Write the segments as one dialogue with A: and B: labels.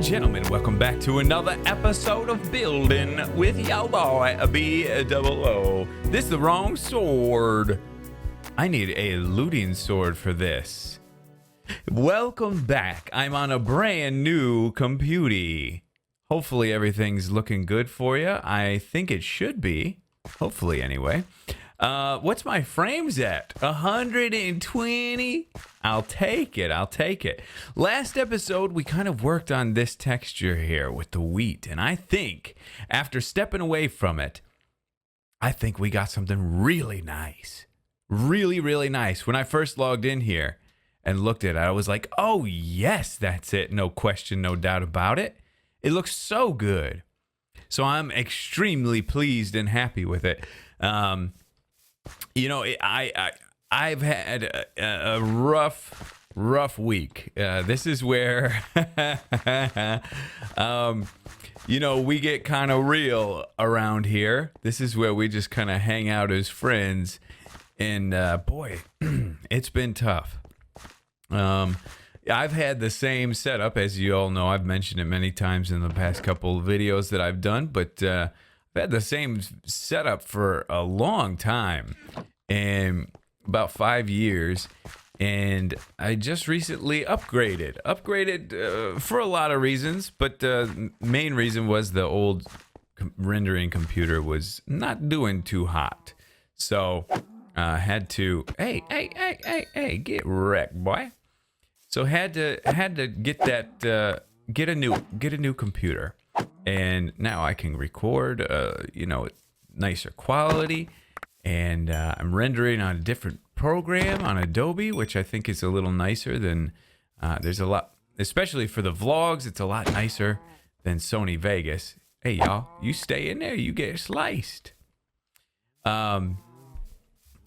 A: gentlemen, welcome back to another episode of Building with your boy, BdoubleO. This is the wrong sword. I need a looting sword for this. Welcome back. I'm on a brand new computer. Hopefully everything's looking good for you. I think it should be. Hopefully anyway. What's my frames at? 120? I'll take it. Last episode, we kind of worked on this texture here with the wheat. And I think, after stepping away from it, I think we got something really nice. Really, really nice. When I first logged in here and looked at it, I was like, oh, yes, that's it. No question, no doubt about it. It looks so good. So I'm extremely pleased and happy with it. You know, I've had a rough week. This is where, you know, we get kind of real around here. This is where we just kind of hang out as friends. And boy, it's been tough. I've had the same setup, as you all know. I've mentioned it many times in the past couple of videos that I've done, but I've had the same setup for a long time, and about 5 years, and I just recently upgraded for a lot of reasons, but the main reason was the old rendering computer was not doing too hot, so had to hey get wrecked, boy. So had to get that get a new computer, and now I can record you know, nicer quality, and I'm rendering on a different program on Adobe, which I think is a little nicer than there's a lot, especially for the vlogs, it's a lot nicer than Sony Vegas. Hey y'all, you stay in there, you get sliced. But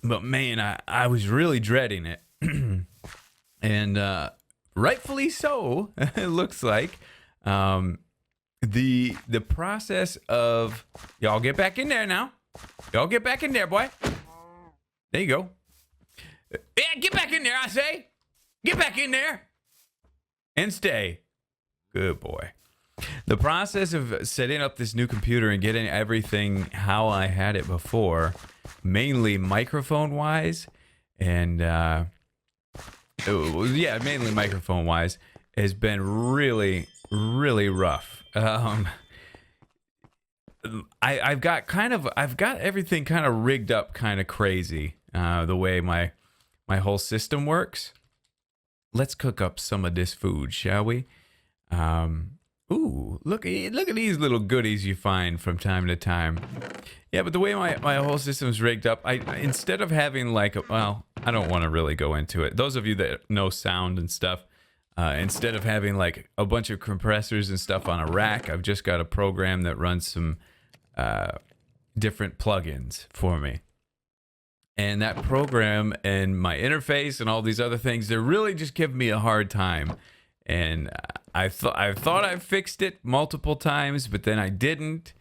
A: man, I was really dreading it. And rightfully so, it looks like. The process of, y'all get back in there now. Y'all get back in there, boy. There you go. Yeah, get back in there, I say. Get back in there. And stay. Good boy. The process of setting up this new computer and getting everything how I had it before, mainly microphone-wise, and mainly microphone-wise, has been really, really rough. I've got everything kind of rigged up kind of crazy, the way my whole system works. Let's cook up some of this food, shall we? Ooh, look at these little goodies you find from time to time. Yeah, but the way my whole system's rigged up, instead of having like, well, I don't want to really go into it. Those of you that know sound and stuff, instead of having like a bunch of compressors and stuff on a rack, I've just got a program that runs some different plugins for me. And that program and my interface and all these other things, they're really just giving me a hard time. And I thought I fixed it multiple times, but then I didn't.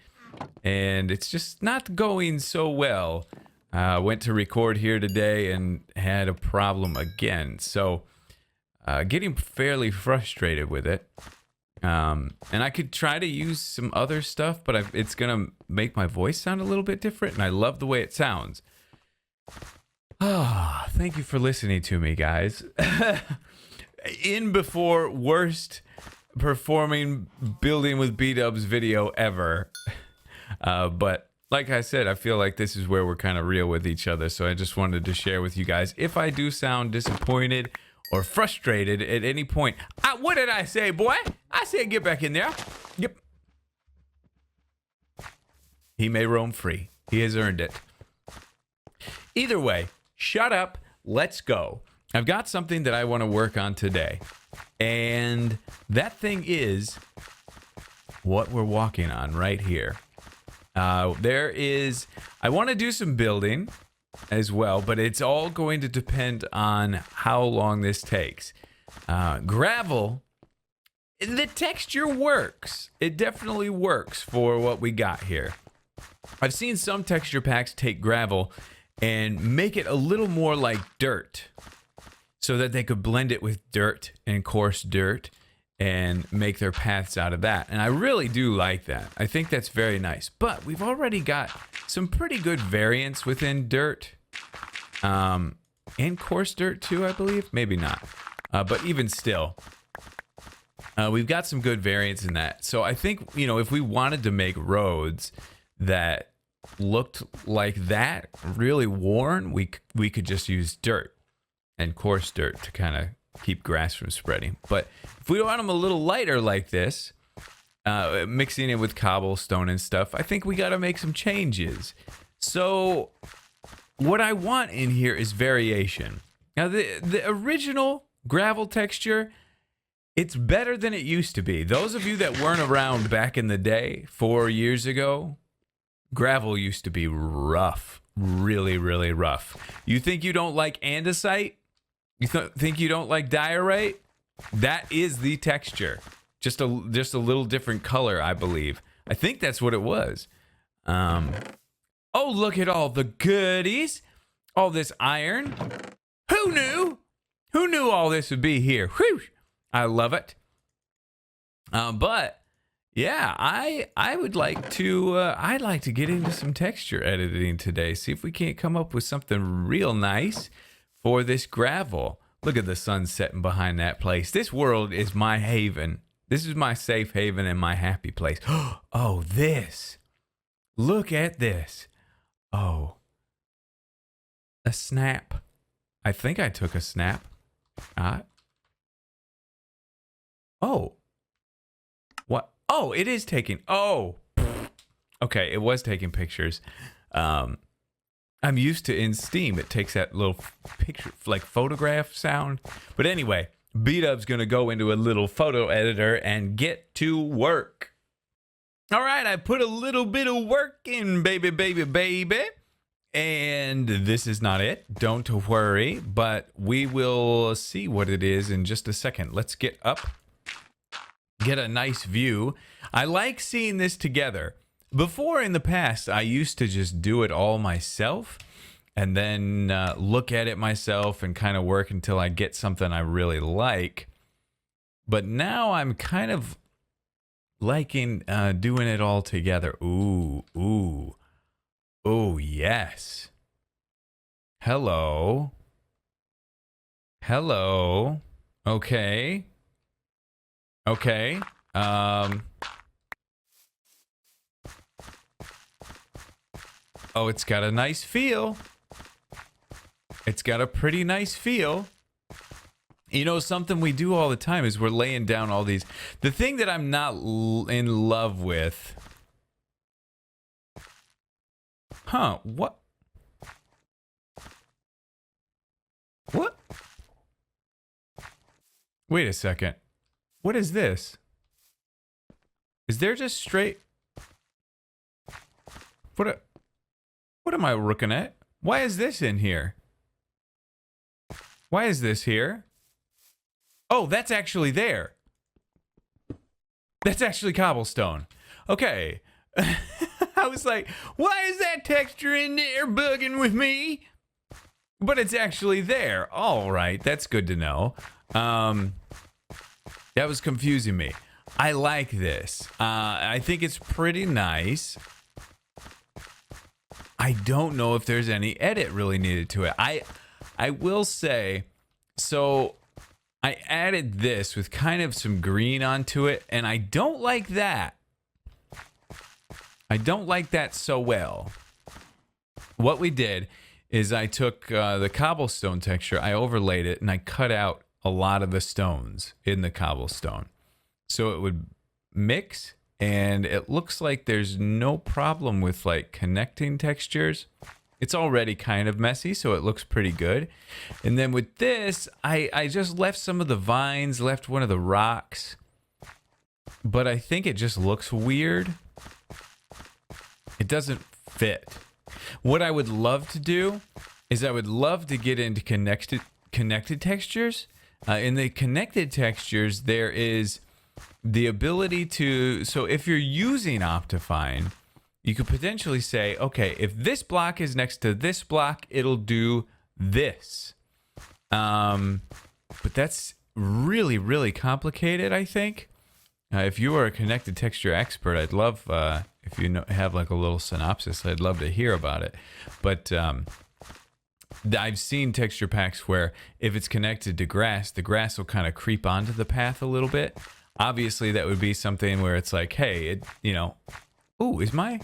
A: And it's just not going so well. Went to record here today and had a problem again. So getting fairly frustrated with it. And I could try to use some other stuff, but it's going to make my voice sound a little bit different. And I love the way it sounds. Thank you for listening to me, guys. In before worst performing Building with Bdubs video ever. But like I said, I feel like this is where we're kind of real with each other. So I just wanted to share with you guys. If I do sound disappointed or frustrated at any point, what did I say, boy? I said get back in there. Yep. He may roam free. He has earned it. Either way, shut up. Let's go. I've got something that I want to work on today. And that thing is what we're walking on right here. I want to do some building as well, but it's all going to depend on how long this takes. Gravel, the texture works. It definitely works for what we got here. I've seen some texture packs take gravel and make it a little more like dirt, so that they could blend it with dirt and coarse dirt and make their paths out of that. And I really do like that. I think that's very nice. But we've already got some pretty good variants within dirt. And coarse dirt too, I believe. Maybe not. But even still, we've got some good variants in that. So I think, you know, if we wanted to make roads that looked like that, really worn, we could just use dirt and coarse dirt to kind of keep grass from spreading. But if we want them a little lighter like this, mixing it with cobblestone and stuff, I think we got to make some changes. So what I want in here is variation. Now, the original gravel texture, it's better than it used to be. Those of you that weren't around back in the day, 4 years ago, gravel used to be rough, really, really rough. You think you don't like andesite? You think you don't like diorite? That is the texture. Just a little different color, I believe. I think that's what it was. Oh, look at all the goodies. All this iron. Who knew? Who knew all this would be here? Whew. I love it. But yeah, I would like to I'd like to get into some texture editing today. See if we can't come up with something real nice for this gravel. Look at the sun setting behind that place. This world is my haven. This is my safe haven and my happy place. Oh, this. Look at this. Oh. A snap. I think I took a snap. Oh. What? Oh, it is taking. Oh. Okay, it was taking pictures. I'm used to in Steam, it takes that little picture, like photograph sound. But anyway, Bdubs gonna go into a little photo editor and get to work. All right, I put a little bit of work in, baby. And this is not it. Don't worry, but we will see what it is in just a second. Let's get up, get a nice view. I like seeing this together. Before, in the past, I used to just do it all myself and then look at it myself and kind of work until I get something I really like. But now I'm kind of liking doing it all together. Ooh, ooh. Oh, yes. Hello. Hello. Okay. Okay. Oh, it's got a nice feel. It's got a pretty nice feel. You know, something we do all the time is we're laying down all these. The thing that I'm not in love with. Huh, what? What? Wait a second. What is this? Is there just straight... What am I looking at? Why is this in here? Why is this here? Oh, that's actually there. That's actually cobblestone. Okay. I was like, why is that texture in there bugging with me? But it's actually there. All right, that's good to know. That was confusing me. I like this. I think it's pretty nice. I don't know if there's any edit really needed to it. I will say, so I added this with kind of some green onto it, and I don't like that. I don't like that so well. What we did is I took the cobblestone texture, I overlaid it, and I cut out a lot of the stones in the cobblestone. So it would mix, and it looks like there's no problem with like connecting textures. It's already kind of messy, so it looks pretty good. And then with this, I just left some of the vines, left one of the rocks, but I think it just looks weird. It doesn't fit. What I would love to do is I would love to get into connected textures. In the connected textures, there is the ability to, so if you're using Optifine, you could potentially say, okay, if this block is next to this block, it'll do this. But that's really, really complicated, I think. If you are a connected texture expert, I'd love, if you have like a little synopsis, I'd love to hear about it. But I've seen texture packs where if it's connected to grass, the grass will kind of creep onto the path a little bit. Obviously, that would be something where it's like, hey, ooh, is my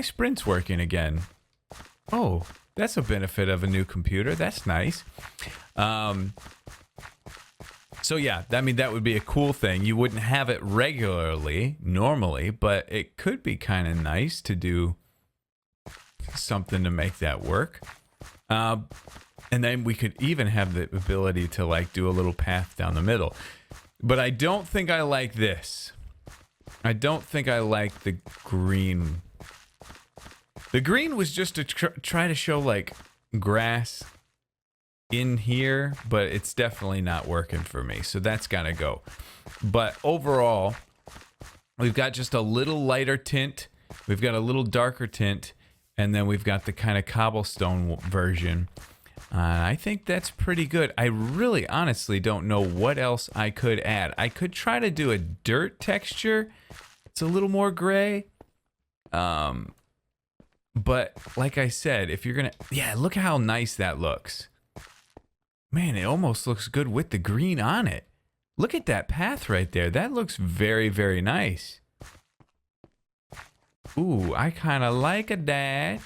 A: sprint's working again? Oh, that's a benefit of a new computer. That's nice. So yeah, that would be a cool thing. You wouldn't have it regularly, normally, but it could be kind of nice to do something to make that work. And then we could even have the ability to like do a little path down the middle. But I don't think I like this. I don't think I like the green. The green was just to try to show like grass in here, but it's definitely not working for me. So that's gotta go. But overall, we've got just a little lighter tint. We've got a little darker tint. And then we've got the kind of cobblestone version. I think that's pretty good. I really honestly don't know what else I could add. I could try to do a dirt texture. It's a little more gray. But like I said, if you're gonna, yeah, look how nice that looks. Man, it almost looks good with the green on it. Look at that path right there. That looks very, very nice. Ooh, I kind of like that.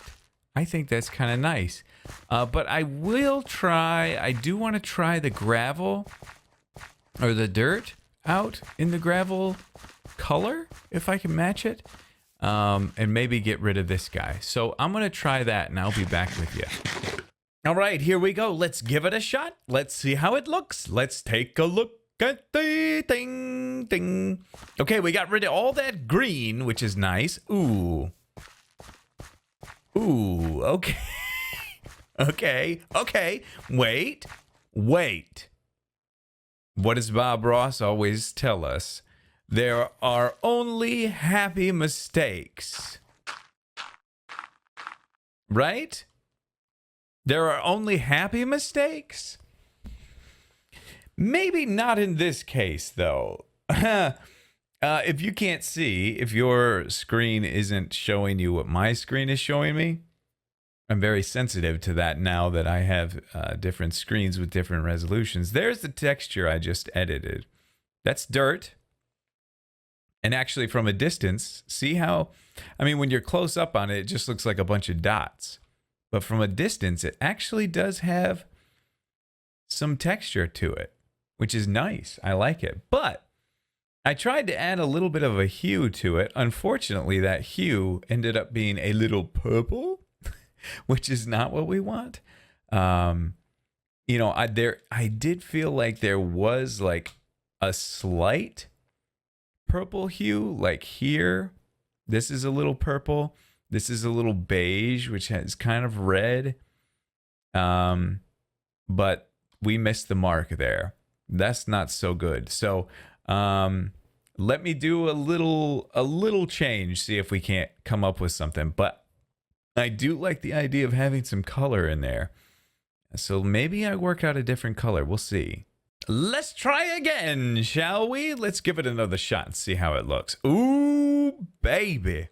A: I think that's kind of nice. But I will try, I do want to try the gravel or the dirt out in the gravel color, if I can match it. And maybe get rid of this guy. So I'm going to try that and I'll be back with you. All right, here we go. Let's give it a shot. Let's see how it looks. Let's take a look at the thing. Okay, we got rid of all that green, which is nice. Ooh, okay. okay. Wait. What does Bob Ross always tell us? There are only happy mistakes. Right? There are only happy mistakes? Maybe not in this case, though. If you can't see, if your screen isn't showing you what my screen is showing me, I'm very sensitive to that now that I have different screens with different resolutions. There's the texture I just edited. That's dirt. And actually from a distance, see how, when you're close up on it, it just looks like a bunch of dots. But from a distance, it actually does have some texture to it, which is nice. I like it. But I tried to add a little bit of a hue to it. Unfortunately, that hue ended up being a little purple, which is not what we want. I did feel like there was like a slight purple hue, like here. This is a little purple. This is a little beige, which has kind of red. But we missed the mark there. That's not so good. So let me do a little change, see if we can't come up with something. But I do like the idea of having some color in there. So maybe I work out a different color. We'll see. Let's try again, shall we? Let's give it another shot and see how it looks. Ooh, baby.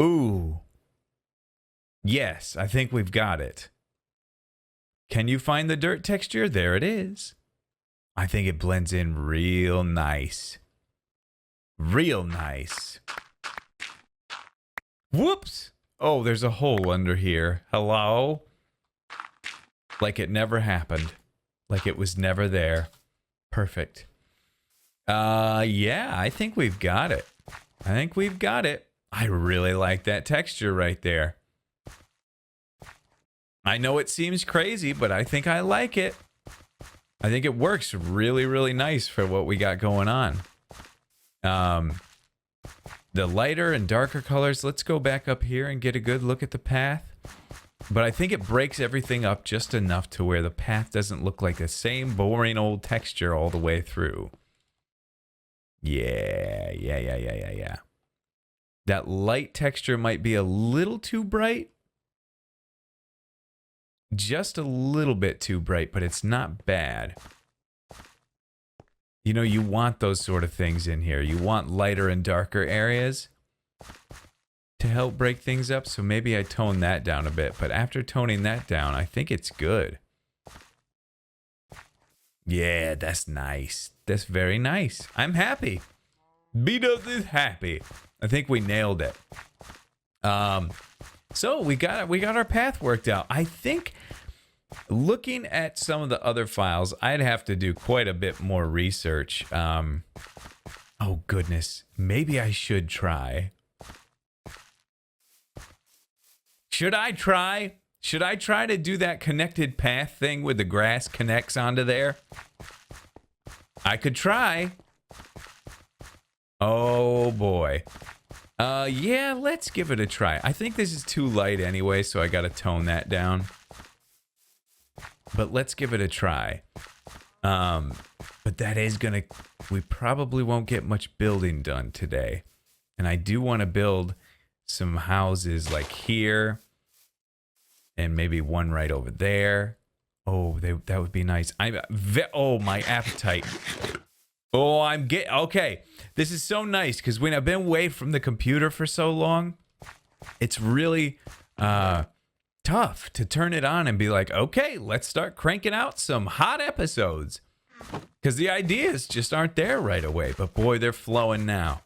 A: Ooh. Yes, I think we've got it. Can you find the dirt texture? There it is. I think it blends in real nice. Real nice. Whoops. Oh, there's a hole under here. Hello? Like it never happened. Like it was never there. Perfect. Yeah, I think we've got it. I really like that texture right there. I know it seems crazy, but I think I like it. I think it works really, really nice for what we got going on. The lighter and darker colors, let's go back up here and get a good look at the path. But I think it breaks everything up just enough to where the path doesn't look like the same boring old texture all the way through. Yeah. That light texture might be a little too bright. just a little bit too bright, but it's not bad. You know, you want those sort of things in here. You want lighter and darker areas to help break things up. So maybe I tone that down a bit. But after toning that down, I think it's good. Yeah, that's nice. That's very nice. I'm happy. Bdubs is happy. I think we nailed it. So we got our path worked out. I think looking at some of the other files, I'd have to do quite a bit more research. Oh goodness, maybe I should try. Should I try? Should I try to do that connected path thing where the grass connects onto there? I could try. Oh boy. Yeah, let's give it a try. I think this is too light anyway, so I gotta tone that down. But let's give it a try. But that is gonna... We probably won't get much building done today. And I do want to build some houses like here. And maybe one right over there. Oh, that would be nice. Oh, my appetite. Oh, okay. This is so nice because when I've been away from the computer for so long, it's really tough to turn it on and be like, okay, let's start cranking out some hot episodes. Because the ideas just aren't there right away. But boy, they're flowing now.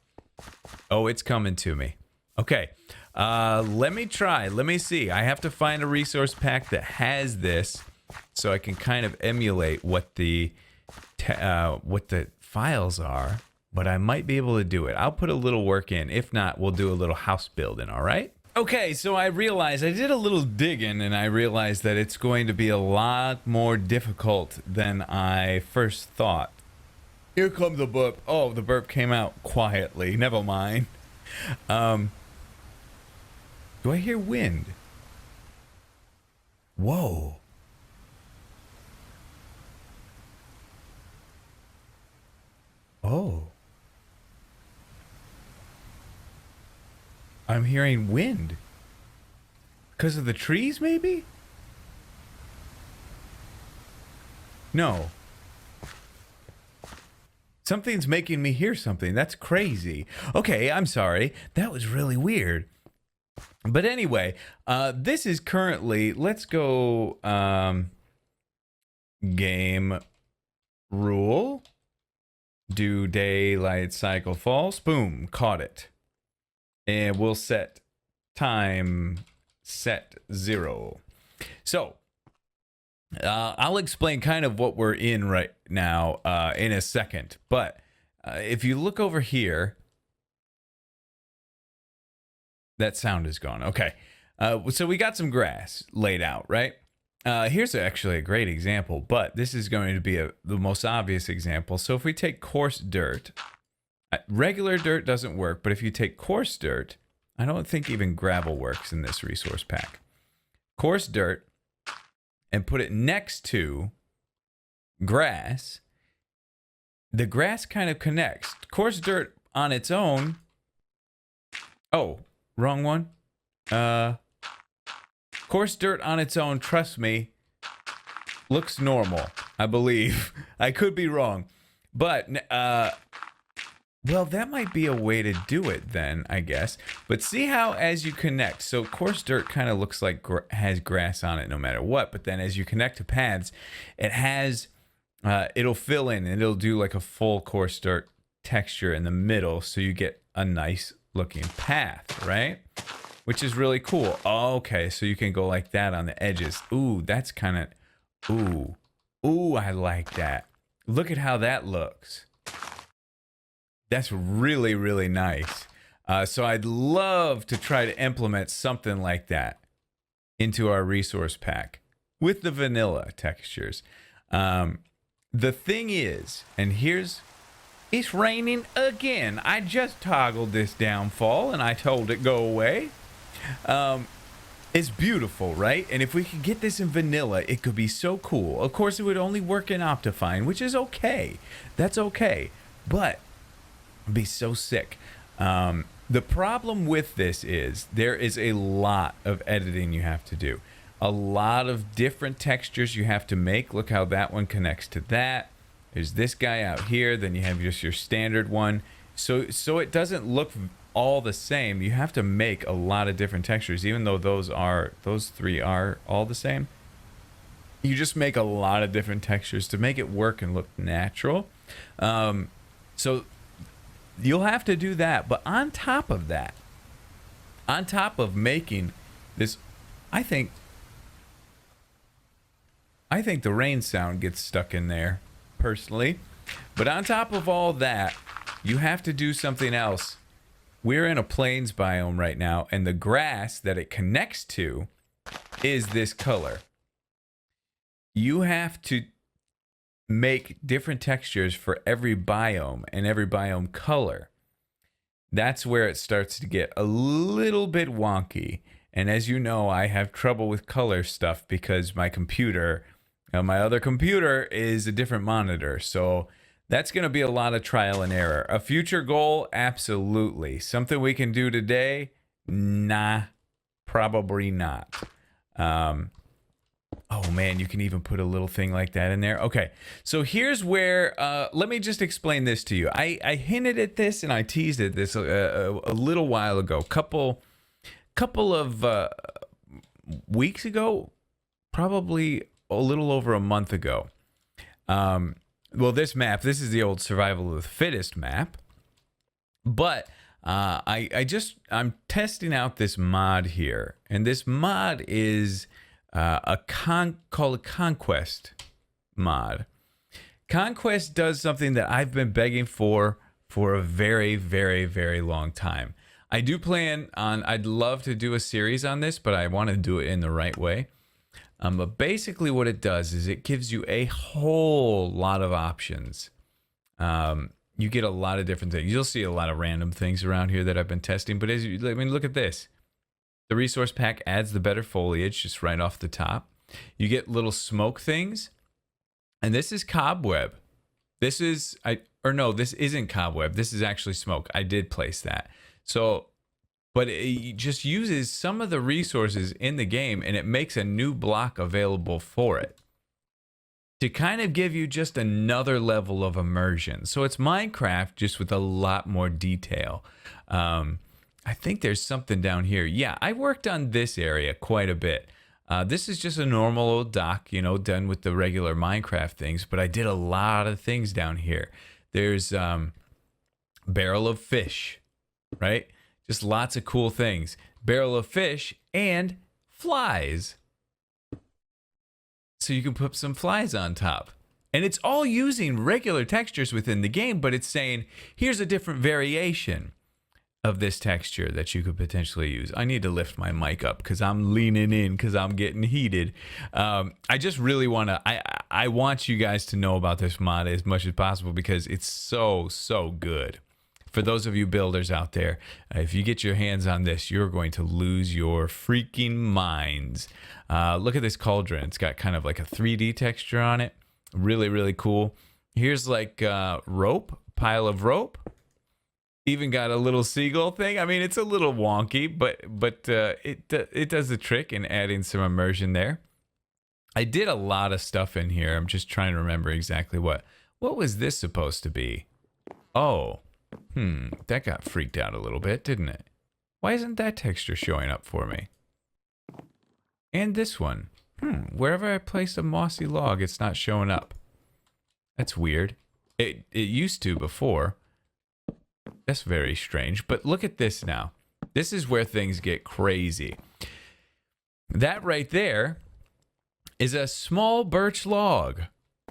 A: Oh, it's coming to me. Okay. Let me try. Let me see. I have to find a resource pack that has this so I can kind of emulate what the files are, but I might be able to do it. I'll put a little work in. If not, we'll do a little house building, all right? Okay, so I realized I did a little digging and I realized that it's going to be a lot more difficult than I first thought. Here comes the burp. Oh, the burp came out quietly. Never mind. Do I hear wind? Whoa. Oh. I'm hearing wind. Because of the trees, maybe? No. Something's making me hear something. That's crazy. Okay, I'm sorry. That was really weird. But anyway, this is currently, let's go game rule. Do daylight cycle false. Boom, caught it. And we'll set time set 0. So I'll explain kind of what we're in right now in a second. But if you look over here, that sound is gone. Okay. So we got some grass laid out, right? Here's actually a great example, but this is going to be the most obvious example. So if we take coarse dirt, regular dirt doesn't work, but if you take coarse dirt, I don't think even gravel works in this resource pack. Coarse dirt and put it next to grass, the grass kind of connects. Coarse dirt on its own. Oh, wrong one. Coarse dirt on its own, trust me, looks normal, I believe. I could be wrong. But, well, that might be a way to do it then, I guess. But see how as you connect, so coarse dirt kind of looks like has grass on it no matter what. But then as you connect to paths, it has, it'll fill in and it'll do like a full coarse dirt texture in the middle. So you get a nice looking path, right? Which is really cool. Oh, okay, so you can go like that on the edges. Ooh, that's kind of... Ooh. Ooh, I like that. Look at how that looks. That's really, really nice. So I'd love to try to implement something like that into our resource pack with the vanilla textures. The thing is, and here's... It's raining again. I just toggled this downfall and I told it go away. It's beautiful, right? And if we could get this in vanilla, it could be so cool. Of course, it would only work in Optifine, which is okay. That's okay. But it'd be so sick. The problem with this is there is a lot of editing you have to do. a lot of different textures you have to make. Look how that one connects to that. There's this guy out here. Then you have just your standard one. So it doesn't look all the same. You have to make a lot of different textures, even though those three are all the same. You just make a lot of different textures to make it work and look natural. So you'll have to do that. But on top of that, on top of making this, I think the rain sound gets stuck in there, personally. But on top of all that, you have to do something else. We're in a plains biome right now, and the grass that it connects to is this color. You have to make different textures for every biome and every biome color. That's where it starts to get a little bit wonky. And as you know, I have trouble with color stuff because my computer, my other computer is a different monitor. So that's going to be a lot of trial and error. A future goal, absolutely. Something we can do today? Nah, probably not. Oh man, you can even put a little thing like that in there. Okay, so here's where, let me just explain this to you. I hinted at this and I teased at this a little while ago, couple of weeks ago, probably a little over a month ago. Well, this is the old survival of the fittest map, but I'm testing out this mod here, and this mod is called a Conquest mod. Conquest does something that I've been begging for a very, very, very long time. I do plan on, I'd love to do a series on this, but I want to do it in the right way. But basically what it does is it gives you a whole lot of options. You get a lot of different things. You'll see a lot of random things around here that I've been testing, but look at this. The resource pack adds the better foliage just right off the top. You get little smoke things. And this is cobweb. This isn't cobweb. This is actually smoke. I did place that. So, but it just uses some of the resources in the game and it makes a new block available for it to kind of give you just another level of immersion. So it's Minecraft just with a lot more detail. I think there's something down here. Yeah, I worked on this area quite a bit. This is just a normal old dock, done with the regular Minecraft things, but I did a lot of things down here. There's barrel of fish, right? Just lots of cool things. Barrel of fish and flies. So you can put some flies on top. And it's all using regular textures within the game, but it's saying, here's a different variation of this texture that you could potentially use. I need to lift my mic up because I'm leaning in because I'm getting heated. I just really want to, I want you guys to know about this mod as much as possible because it's so good. For those of you builders out there, if you get your hands on this, you're going to lose your freaking minds. Look at this cauldron. It's got kind of like a 3D texture on it. Really, really cool. Here's like rope, pile of rope. Even got a little seagull thing. I mean, it's a little wonky, but it does the trick in adding some immersion there. I did a lot of stuff in here. I'm just trying to remember exactly what was this supposed to be? Oh. That got freaked out a little bit, didn't it? Why isn't that texture showing up for me? And this one. Wherever I place a mossy log, it's not showing up. That's weird. It used to before. That's very strange. But look at this now. This is where things get crazy. That right there is a small birch log.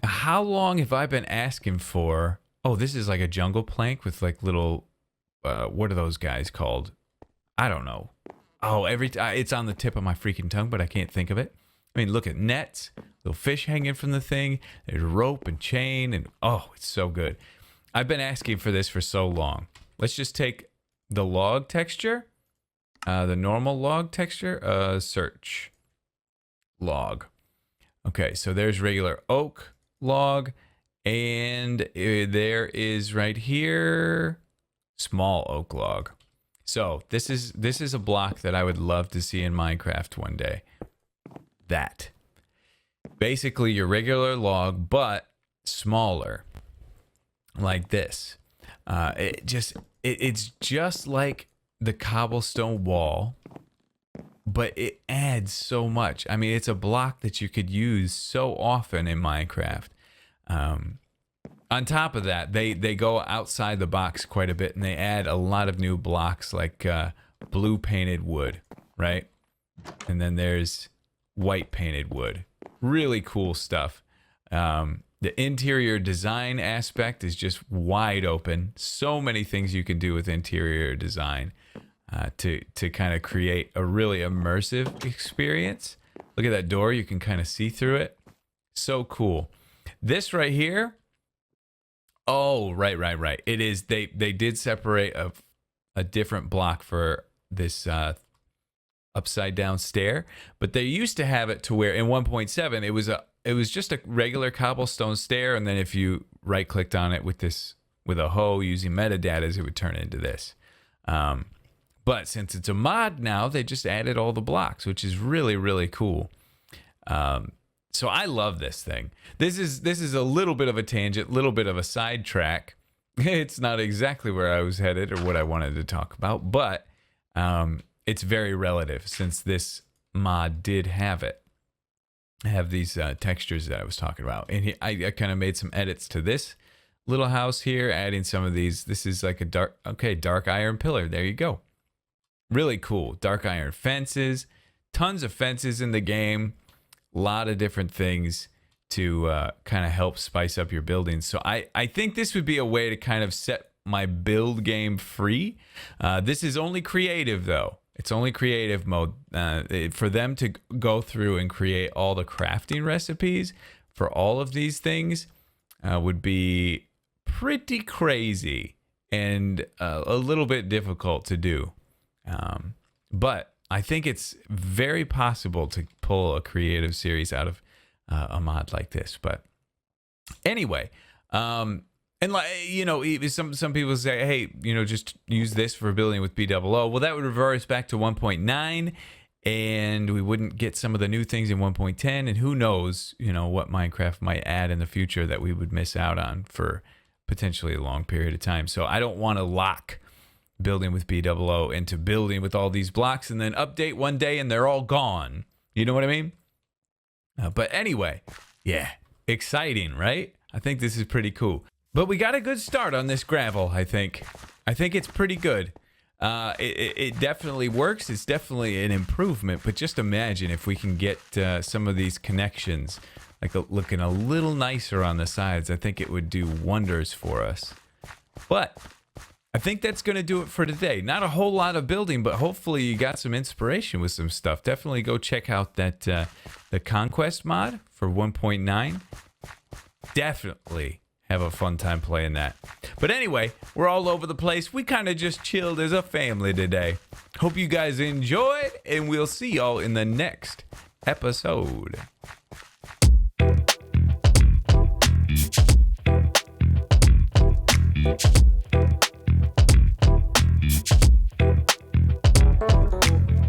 A: How long have I been asking for? Oh, this is like a jungle plank with like little, what are those guys called? I don't know. Oh, it's on the tip of my freaking tongue, but I can't think of it. I mean, look at nets, little fish hanging from the thing. There's rope and chain, and oh, it's so good. I've been asking for this for so long. Let's just take the log texture, the normal log texture, search log. Okay, so there's regular oak log. And there is right here, small oak log. So this is a block that I would love to see in Minecraft one day. that. Basically your regular log, but smaller, like this. It's just like the cobblestone wall, but it adds so much. I mean, it's a block that you could use so often in Minecraft. On top of that, they go outside the box quite a bit, and they add a lot of new blocks like blue painted wood, right? And then there's white painted wood. Really cool stuff. The interior design aspect is just wide open. So many things you can do with interior design to kind of create a really immersive experience. Look at that door. You can kind of see through it. So cool. This right here. Oh, right. It is. They did separate a different block for this upside down stair, but they used to have it to where in 1.7 it was just a regular cobblestone stair, and then if you right clicked on it with a hoe using metadata, it would turn into this. But since it's a mod now, they just added all the blocks, which is really, really cool. So I love this thing. This is a little bit of a tangent, little bit of a sidetrack. It's not exactly where I was headed or what I wanted to talk about, but it's very relative since this mod did have these textures that I was talking about. And I kind of made some edits to this little house here, adding some of these. This is like a dark iron pillar. There you go. Really cool. Dark iron fences, tons of fences in the game, a lot of different things to kind of help spice up your buildings. So I think this would be a way to kind of set my build game free. This is only creative though. It's only creative mode. For them to go through and create all the crafting recipes for all of these things would be pretty crazy and a little bit difficult to do. But I think it's very possible to pull a creative series out of a mod like this. But anyway, and like, you know, some people say, hey, you know, just use this for building with BdoubleO. Well, that would revert us back to 1.9, and we wouldn't get some of the new things in 1.10. And who knows, you know, what Minecraft might add in the future that we would miss out on for potentially a long period of time. So I don't want to lock building with BdoubleO into building with all these blocks and then update one day and they're all gone. You know what I mean? But anyway, yeah, exciting, right? I think this is pretty cool. But we got a good start on this gravel, I think. I think it's pretty good. It definitely works. It's definitely an improvement. But just imagine if we can get some of these connections like looking a little nicer on the sides. I think it would do wonders for us. But I think that's going to do it for today. Not a whole lot of building, but hopefully you got some inspiration with some stuff. Definitely go check out that the Conquest mod for 1.9. Definitely have a fun time playing that. But anyway, we're all over the place. We kind of just chilled as a family today. Hope you guys enjoyed, and we'll see y'all in the next episode.